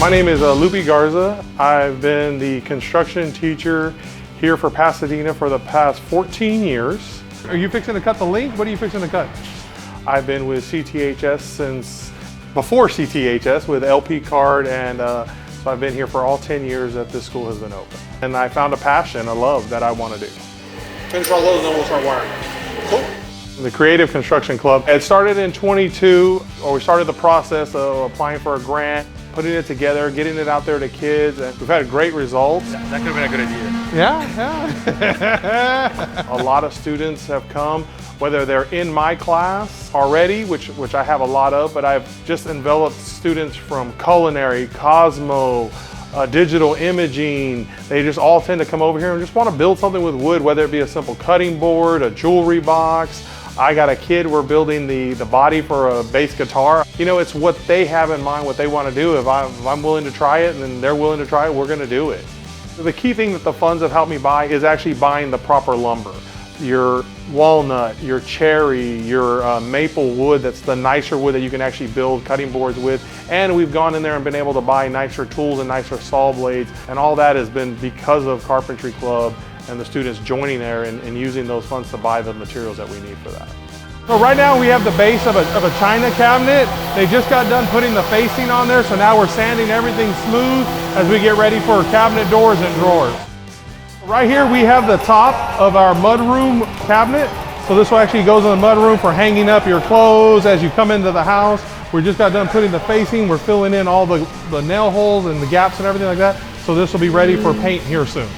My name is Lupe Garza. I've been the construction teacher here for Pasadena for the past 14 years. Are you fixing to cut the link? What are you fixing to cut? I've been with CTHS since before CTHS with LP card, and so I've been here for all 10 years that this school has been open. And I found a passion, a love that I want to do. Finish all those and then we'll start wiring. Cool. The Creative Construction Club, it started in 22, or we started the process of applying for a grant, putting it together, getting it out there to kids, and we've had great results. That could have been a good idea. Yeah. A lot of students have come, whether they're in my class already, which I have a lot of, but I've just enveloped students from culinary, Cosmo, digital imaging. They just all tend to come over here and just want to build something with wood, whether it be a simple cutting board, a jewelry box. I got a kid, we're building the body for a bass guitar. You know, it's what they have in mind, what they want to do. If I'm willing to try it and then they're willing to try it, we're going to do it. The key thing that the funds have helped me buy is actually buying the proper lumber. Your walnut, your cherry, your maple wood, that's the nicer wood that you can actually build cutting boards with. And we've gone in there and been able to buy nicer tools and nicer saw blades. And all that has been because of Carpentry Club and the students joining there and using those funds to buy the materials that we need for that. So right now we have the base of a china cabinet. They just got done putting the facing on there, so now we're sanding everything smooth as we get ready for cabinet doors and drawers. Right here we have the top of our mudroom cabinet. So this one actually goes in the mudroom for hanging up your clothes as you come into the house. We just got done putting the facing. We're filling in all the nail holes and the gaps and everything like that. So this will be ready for paint here soon.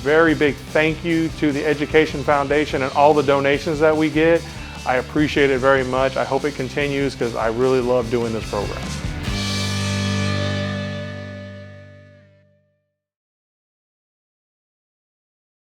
Very big thank you to the Education Foundation and all the donations that we get. I appreciate it very much. I hope it continues because I really love doing this program.